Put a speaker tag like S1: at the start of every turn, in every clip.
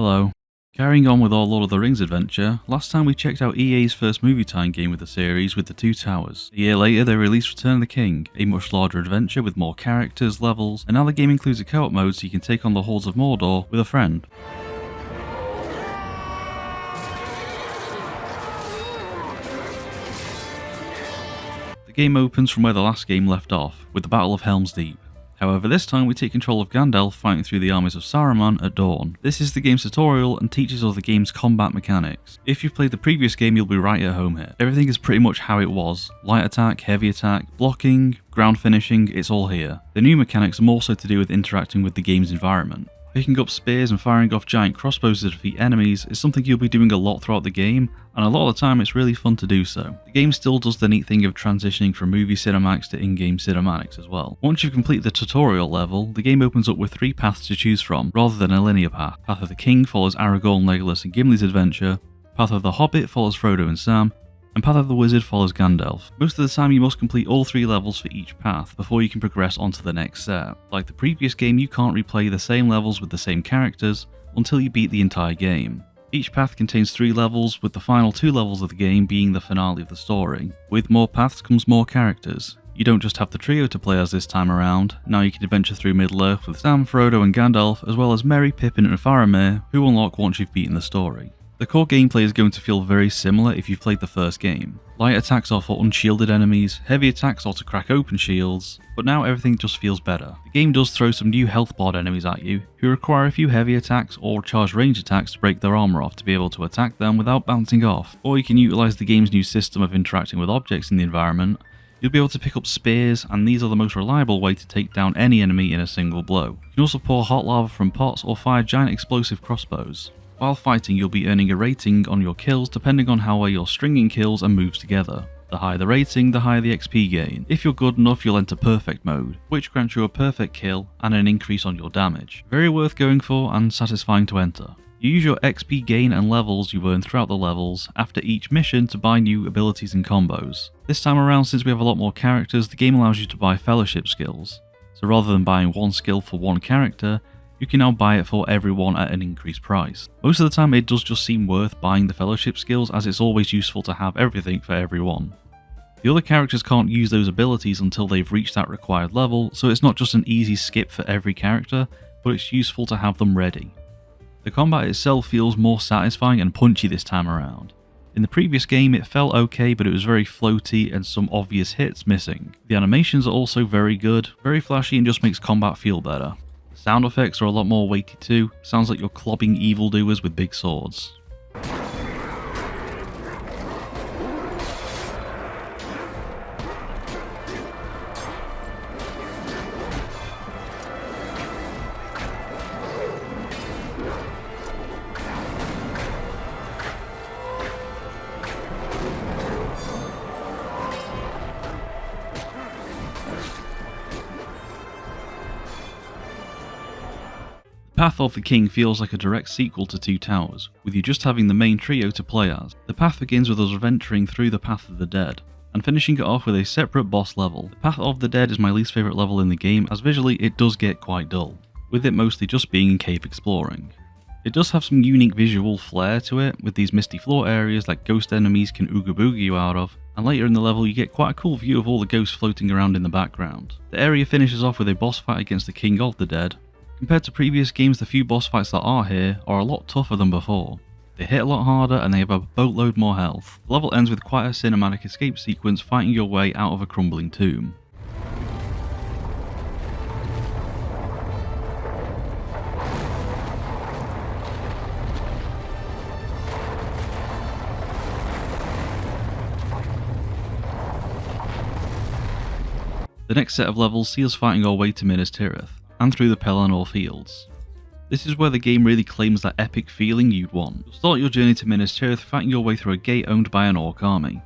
S1: Hello. Carrying on with our Lord of the Rings adventure, last time we checked out EA's first movie tie-in game with the series with The Two Towers. A year later they released Return of the King, a much larger adventure with more characters, levels, and now the game includes a co-op mode so you can take on the hordes of Mordor with a friend. The game opens from where the last game left off, with the Battle of Helm's Deep. However, this time we take control of Gandalf fighting through the armies of Saruman at dawn. This is the game's tutorial and teaches us the game's combat mechanics. If you've played the previous game, you'll be right at home here. Everything is pretty much how it was. Light attack, heavy attack, blocking, ground finishing, it's all here. The new mechanics are more so to do with interacting with the game's environment. Picking up spears and firing off giant crossbows to defeat enemies is something you'll be doing a lot throughout the game, and a lot of the time it's really fun to do so. The game still does the neat thing of transitioning from movie cinematics to in-game cinematics as well. Once you've completed the tutorial level, the game opens up with 3 paths to choose from, rather than a linear path. Path of the King follows Aragorn, Legolas and Gimli's adventure, Path of the Hobbit follows Frodo and Sam, and Path of the Wizard follows Gandalf. Most of the time you must complete all 3 levels for each path before you can progress on to the next set. Like the previous game, you can't replay the same levels with the same characters until you beat the entire game. Each path contains 3 levels, with the final 2 levels of the game being the finale of the story. With more paths comes more characters. You don't just have the trio to play as this time around, now you can adventure through Middle-earth with Sam, Frodo and Gandalf, as well as Merry, Pippin and Faramir, who unlock once you've beaten the story. The core gameplay is going to feel very similar if you've played the first game. Light attacks are for unshielded enemies, heavy attacks are to crack open shields, but now everything just feels better. The game does throw some new health bar enemies at you, who require a few heavy attacks or charged range attacks to break their armor off to be able to attack them without bouncing off. Or you can utilise the game's new system of interacting with objects in the environment. You'll be able to pick up spears, and these are the most reliable way to take down any enemy in a single blow. You can also pour hot lava from pots or fire giant explosive crossbows. While fighting, you'll be earning a rating on your kills depending on how well you're stringing kills and moves together. The higher the rating, the higher the XP gain. If you're good enough, you'll enter perfect mode, which grants you a perfect kill and an increase on your damage. Very worth going for and satisfying to enter. You use your XP gain and levels you earn throughout the levels after each mission to buy new abilities and combos. This time around, since we have a lot more characters, the game allows you to buy fellowship skills. So rather than buying one skill for one character, you can now buy it for everyone at an increased price. Most of the time it does just seem worth buying the fellowship skills, as it's always useful to have everything for everyone. The other characters can't use those abilities until they've reached that required level, so it's not just an easy skip for every character, but it's useful to have them ready. The combat itself feels more satisfying and punchy this time around. In the previous game it felt okay, but it was very floaty and some obvious hits missing. The animations are also very good, very flashy and just makes combat feel better. Sound effects are a lot more weighty too, sounds like you're clobbing evildoers with big swords. Path of the King feels like a direct sequel to Two Towers, with you just having the main trio to play as. The path begins with us venturing through the Path of the Dead, and finishing it off with a separate boss level. The Path of the Dead is my least favourite level in the game, as visually it does get quite dull, with it mostly just being cave exploring. It does have some unique visual flair to it, with these misty floor areas that ghost enemies can ooga booga you out of, and later in the level you get quite a cool view of all the ghosts floating around in the background. The area finishes off with a boss fight against the King of the Dead. Compared to previous games, the few boss fights that are here are a lot tougher than before. They hit a lot harder and they have a boatload more health. The level ends with quite a cinematic escape sequence fighting your way out of a crumbling tomb. The next set of levels see us fighting our way to Minas Tirith, and through the Pelennor fields. This is where the game really claims that epic feeling you'd want. You'll start your journey to Minas Tirith fighting your way through a gate owned by an orc army.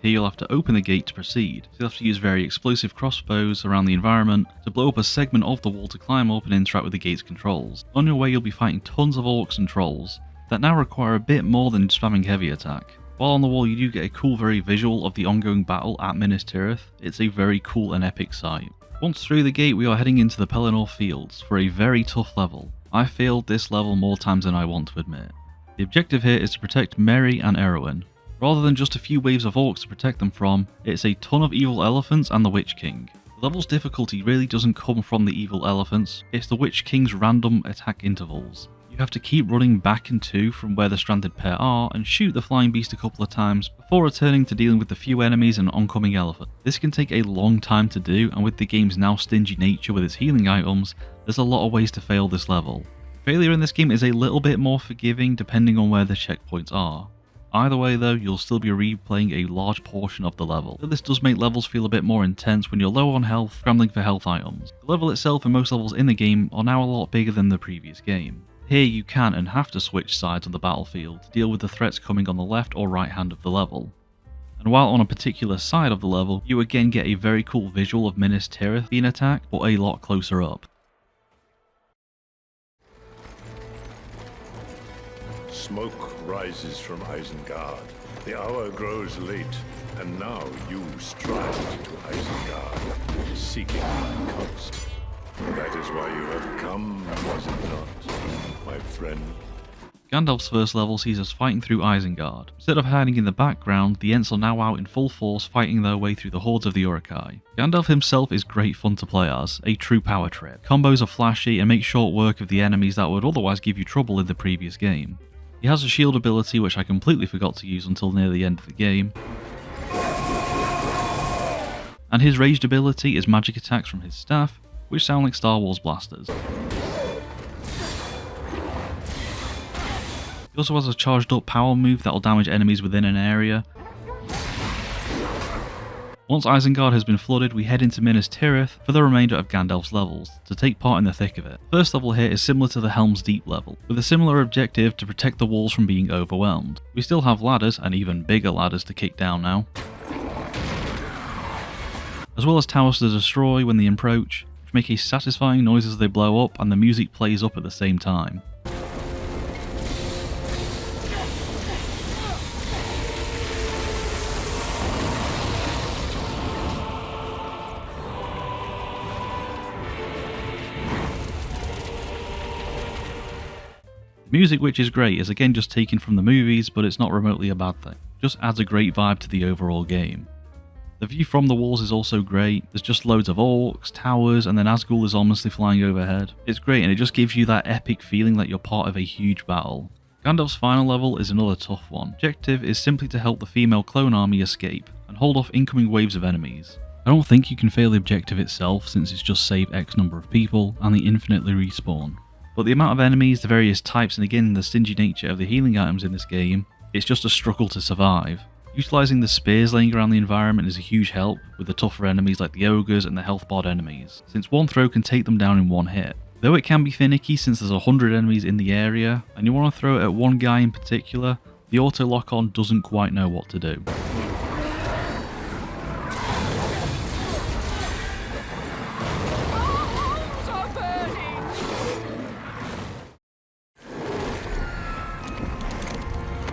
S1: Here you'll have to open the gate to proceed, so you'll have to use very explosive crossbows around the environment to blow up a segment of the wall to climb up and interact with the gate's controls. On your way you'll be fighting tons of orcs and trolls that now require a bit more than spamming heavy attack. While on the wall you do get a cool very visual of the ongoing battle at Minas Tirith, it's a very cool and epic sight. Once through the gate we are heading into the Pelennor fields for a very tough level. I failed this level more times than I want to admit. The objective here is to protect Merry and Erwin. Rather than just a few waves of orcs to protect them from, it's a ton of evil elephants and the Witch King. The level's difficulty really doesn't come from the evil elephants, it's the Witch King's random attack intervals. You have to keep running back and to from where the stranded pair are and shoot the flying beast a couple of times before returning to dealing with the few enemies and oncoming elephant. This can take a long time to do, and with the game's now stingy nature with its healing items, there's a lot of ways to fail this level. Failure in this game is a little bit more forgiving depending on where the checkpoints are. Either way though, you'll still be replaying a large portion of the level. So this does make levels feel a bit more intense when you're low on health, scrambling for health items. The level itself and most levels in the game are now a lot bigger than the previous game. Here you can and have to switch sides on the battlefield to deal with the threats coming on the left or right hand of the level. And while on a particular side of the level, you again get a very cool visual of Minas Tirith being attacked, but a lot closer up.
S2: Smoke rises from Isengard. The hour grows late, and now you stride to Isengard, seeking my coast. That is why you have come, was it not, my friend?
S1: Gandalf's first level sees us fighting through Isengard. Instead of hiding in the background, the Ents are now out in full force fighting their way through the hordes of the Uruk-hai. Gandalf himself is great fun to play as, a true power trip. Combos are flashy and make short work of the enemies that would otherwise give you trouble in the previous game. He has a shield ability which I completely forgot to use until near the end of the game. And his ranged ability is magic attacks from his staff, which sound like Star Wars blasters. He also has a charged up power move that will damage enemies within an area. Once Isengard has been flooded, we head into Minas Tirith for the remainder of Gandalf's levels, to take part in the thick of it. First level here is similar to the Helm's Deep level, with a similar objective to protect the walls from being overwhelmed. We still have ladders, and even bigger ladders to kick down now, as well as towers to destroy when they approach, which make a satisfying noise as they blow up, and the music plays up at the same time. Music, which is great, is again just taken from the movies, but it's not remotely a bad thing. Just adds a great vibe to the overall game. The view from the walls is also great. There's just loads of orcs, towers, and then Nazgul is ominously flying overhead. It's great, and it just gives you that epic feeling that you're part of a huge battle. Gandalf's final level is another tough one. Objective is simply to help the female clone army escape and hold off incoming waves of enemies. I don't think you can fail the objective itself, since it's just save X number of people and they infinitely respawn. But the amount of enemies, the various types, and again the stingy nature of the healing items in this game, it's just a struggle to survive. Utilising the spears laying around the environment is a huge help with the tougher enemies like the ogres and the health bod enemies, since one throw can take them down in one hit. Though it can be finicky since there's 100 enemies in the area, and you want to throw it at one guy in particular, the auto lock-on doesn't quite know what to do.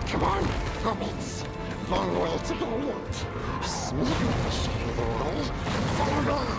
S3: Come on, hobbits. Long way to go yet. Smeagol will show you the way. Follow me.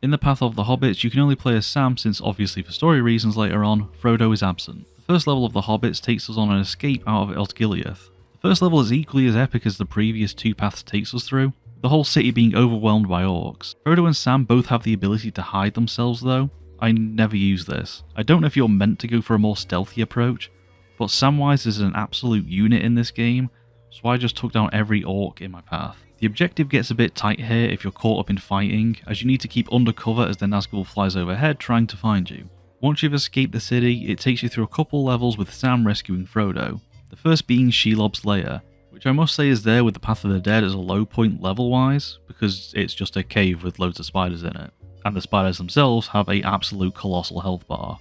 S1: In the Path of the Hobbits, you can only play as Sam since, obviously for story reasons later on, Frodo is absent. The first level of the Hobbits takes us on an escape out of Osgiliath. The first level is equally as epic as the previous two paths takes us through, with the whole city being overwhelmed by orcs. Frodo and Sam both have the ability to hide themselves though. I never use this. I don't know if you're meant to go for a more stealthy approach, but Samwise is an absolute unit in this game, so I just took down every orc in my path. The objective gets a bit tight here if you're caught up in fighting, as you need to keep undercover as the Nazgul flies overhead trying to find you. Once you've escaped the city, it takes you through a couple levels with Sam rescuing Frodo, the first being Shelob's lair, which I must say is there with the Path of the Dead as a low point level wise, because it's just a cave with loads of spiders in it, and the spiders themselves have an absolute colossal health bar.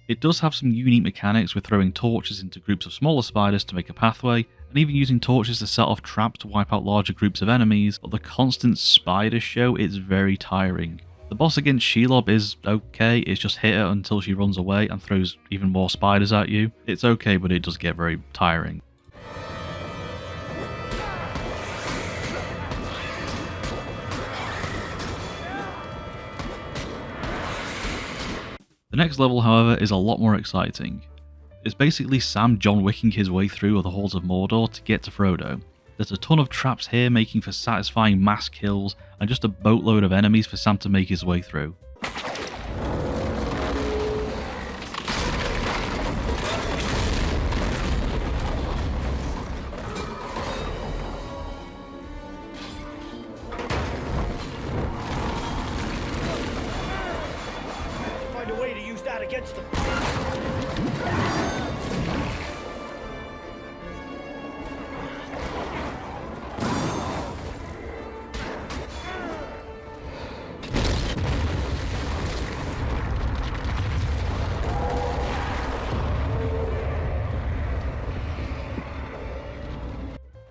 S1: It does have some unique mechanics with throwing torches into groups of smaller spiders to make a pathway, and even using torches to set off traps to wipe out larger groups of enemies, but the constant spider show is very tiring. The boss against Shelob is okay, it's just hit her until she runs away and throws even more spiders at you. It's okay, but it does get very tiring. The The next level, however, is a lot more exciting. It's basically Sam John Wicking his way through the halls of Mordor to get to Frodo. There's a ton of traps here making for satisfying mass kills, and just a boatload of enemies for Sam to make his way through.
S4: Find a way to use that against them.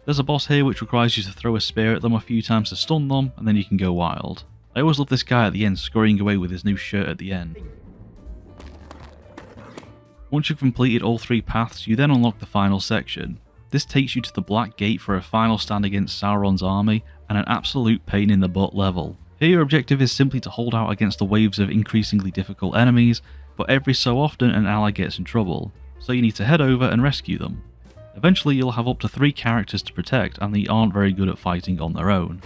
S1: There's a boss here which requires you to throw a spear at them a few times to stun them, and then you can go wild. I always love this guy at the end scurrying away with his new shirt at the end. Once you've completed all 3 paths, you then unlock the final section. This takes you to the Black Gate for a final stand against Sauron's army, and an absolute pain in the butt level. Here your objective is simply to hold out against the waves of increasingly difficult enemies, but every so often an ally gets in trouble, so you need to head over and rescue them. Eventually you'll have up to 3 characters to protect, and they aren't very good at fighting on their own.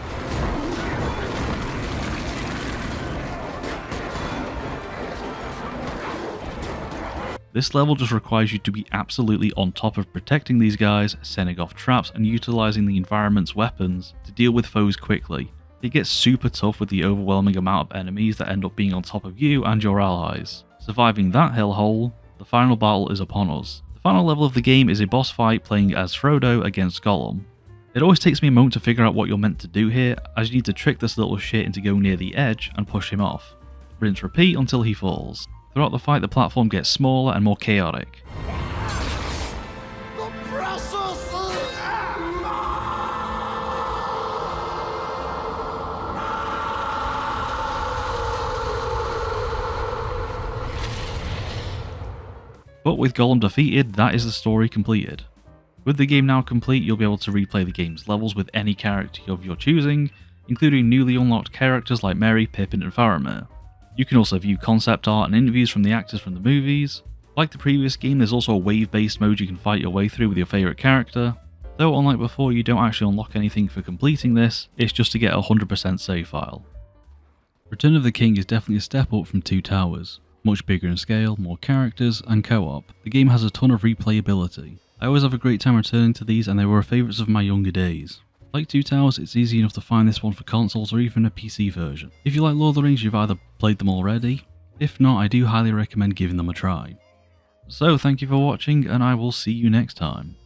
S1: This level just requires you to be absolutely on top of protecting these guys, sending off traps, and utilising the environment's weapons to deal with foes quickly. It gets super tough with the overwhelming amount of enemies that end up being on top of you and your allies. Surviving that hellhole, the final battle is upon us. The final level of the game is a boss fight playing as Frodo against Gollum. It always takes me a moment to figure out what you're meant to do here, as you need to trick this little shit into going near the edge and push him off. Rinse repeat until he falls. Throughout the fight the platform gets smaller and more chaotic.
S3: The precious
S1: But with Gollum defeated, that is the story completed. With the game now complete, you'll be able to replay the game's levels with any character of your choosing, including newly unlocked characters like Merry, Pippin and Faramir. You can also view concept art and interviews from the actors from the movies. Like the previous game, there's also a wave-based mode you can fight your way through with your favourite character. Though unlike before, you don't actually unlock anything for completing this, it's just to get a 100% save file. Return of the King is definitely a step up from Two Towers. Much bigger in scale, more characters, and co-op. The game has a ton of replayability. I always have a great time returning to these, and they were favourites of my younger days. Like Two Towers, it's easy enough to find this one for consoles or even a PC version. If you like Lord of the Rings, you've either played them already. If not, I do highly recommend giving them a try. So thank you for watching, and I will see you next time.